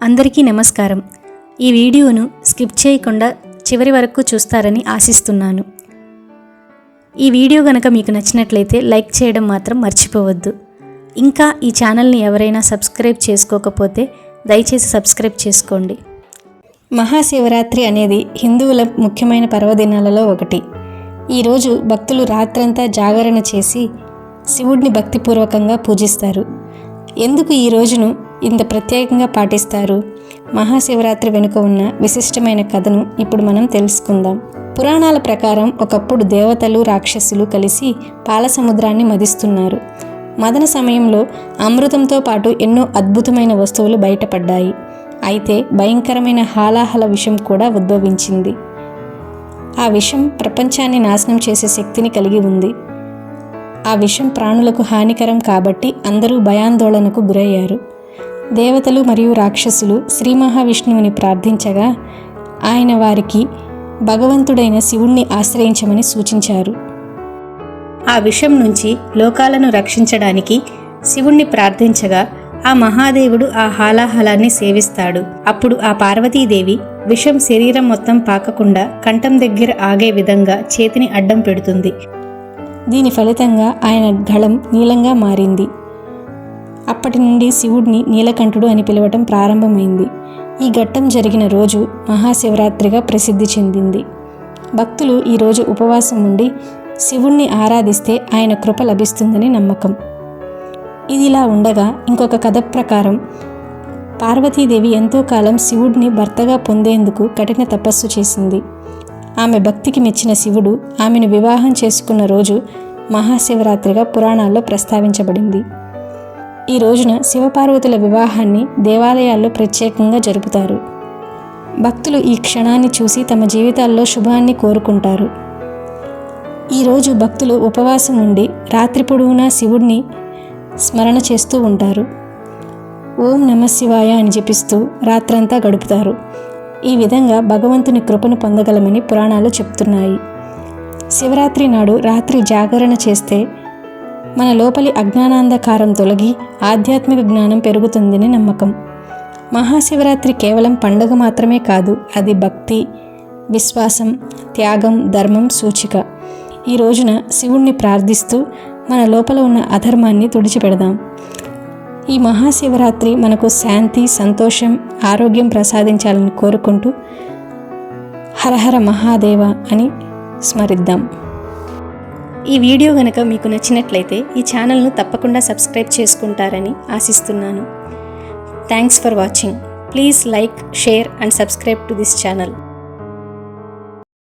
అందరికీ నమస్కారం. ఈ వీడియోను స్కిప్ చేయకుండా చివరి వరకు చూస్తారని ఆశిస్తున్నాను. ఈ వీడియో గనక మీకు నచ్చినట్లయితే లైక్ చేయడం మాత్రం మర్చిపోవద్దు. ఇంకా ఈ ఛానల్ని ఎవరైనా సబ్స్క్రైబ్ చేసుకోకపోతే దయచేసి సబ్స్క్రైబ్ చేసుకోండి. మహాశివరాత్రి అనేది హిందువుల ముఖ్యమైన పర్వదినాలలో ఒకటి. ఈరోజు భక్తులు రాత్రంతా జాగరణ చేసి శివుడిని భక్తిపూర్వకంగా పూజిస్తారు. ఎందుకు ఈ రోజును ఇంత ప్రత్యేకంగా పాటిస్తారు? మహాశివరాత్రి వెనుక ఉన్న విశిష్టమైన కథను ఇప్పుడు మనం తెలుసుకుందాం. పురాణాల ప్రకారం ఒకప్పుడు దేవతలు రాక్షసులు కలిసి పాల సముద్రాన్ని మదిస్తున్నారు. మదన సమయంలో అమృతంతో పాటు ఎన్నో అద్భుతమైన వస్తువులు బయటపడ్డాయి. అయితే భయంకరమైన హాలాహల విషం కూడా ఉద్భవించింది. ఆ విషం ప్రపంచాన్ని నాశనం చేసే శక్తిని కలిగి ఉంది. ఆ విషం ప్రాణులకు హానికరం కాబట్టి అందరూ భయాందోళనకు గురయ్యారు. దేవతలు మరియు రాక్షసులు శ్రీ మహావిష్ణువుని ప్రార్థించగా ఆయన వారికి భగవంతుడైన శివుణ్ణి ఆశ్రయించమని సూచించారు. ఆ విషం నుంచి లోకాలను రక్షించడానికి శివుణ్ణి ప్రార్థించగా ఆ మహాదేవుడు ఆ హాలాహలాన్ని సేవిస్తాడు. అప్పుడు ఆ పార్వతీదేవి విషం శరీరం మొత్తం పాకకుండా కంఠం దగ్గర ఆగే విధంగా చేతిని అడ్డం పెడుతుంది. దీని ఫలితంగా ఆయన గళం నీలంగా మారింది. అప్పటి నుండి శివుడిని నీలకంఠుడు అని పిలవటం ప్రారంభమైంది. ఈ ఘట్టం జరిగిన రోజు మహాశివరాత్రిగా ప్రసిద్ధి చెందింది. భక్తులు ఈరోజు ఉపవాసం ఉండి శివుణ్ణి ఆరాధిస్తే ఆయన కృప లభిస్తుందని నమ్మకం. ఇదిలా ఉండగా ఇంకొక కథ ప్రకారం పార్వతీదేవి ఎంతో కాలం శివుడిని భర్తగా పొందేందుకు కఠిన తపస్సు చేసింది. ఆమె భక్తికి మెచ్చిన శివుడు ఆమెను వివాహం చేసుకున్న రోజు మహాశివరాత్రిగా పురాణాల్లో ప్రస్తావించబడింది. ఈ రోజున శివపార్వతుల వివాహాన్ని దేవాలయాల్లో ప్రత్యేకంగా జరుపుతారు. భక్తులు ఈ క్షణాన్ని చూసి తమ జీవితాల్లో శుభాన్ని కోరుకుంటారు. ఈరోజు భక్తులు ఉపవాసం ఉండి రాత్రి పొడవునా శివుడిని స్మరణ చేస్తూ ఉంటారు. ఓం నమః శివాయ అని జపిస్తూ రాత్రంతా గడుపుతారు. ఈ విధంగా భగవంతుని కృపను పొందగలమని పురాణాలు చెప్తున్నాయి. శివరాత్రి నాడు రాత్రి జాగరణ చేస్తే మన లోపలి అజ్ఞానాంధకారం తొలగి ఆధ్యాత్మిక జ్ఞానం పెరుగుతుందని నమ్మకం. మహాశివరాత్రి కేవలం పండుగ మాత్రమే కాదు, అది భక్తి, విశ్వాసం, త్యాగం, ధర్మం సూచిక. ఈ రోజున శివుణ్ణి ప్రార్థిస్తూ మన లోపల ఉన్న అధర్మాన్ని తుడిచిపెడదాం. ఈ మహాశివరాత్రి మనకు శాంతి, సంతోషం, ఆరోగ్యం ప్రసాదించాలని కోరుకుంటూ హరహర మహాదేవ అని స్మరిద్దాం. ఈ వీడియో గనక మీకు నచ్చినట్లయితే ఈ ఛానల్ను తప్పకుండా సబ్స్క్రైబ్ చేసుకుంటారని ఆశిస్తున్నాను. Thanks for watching. Please like, share and subscribe to this channel.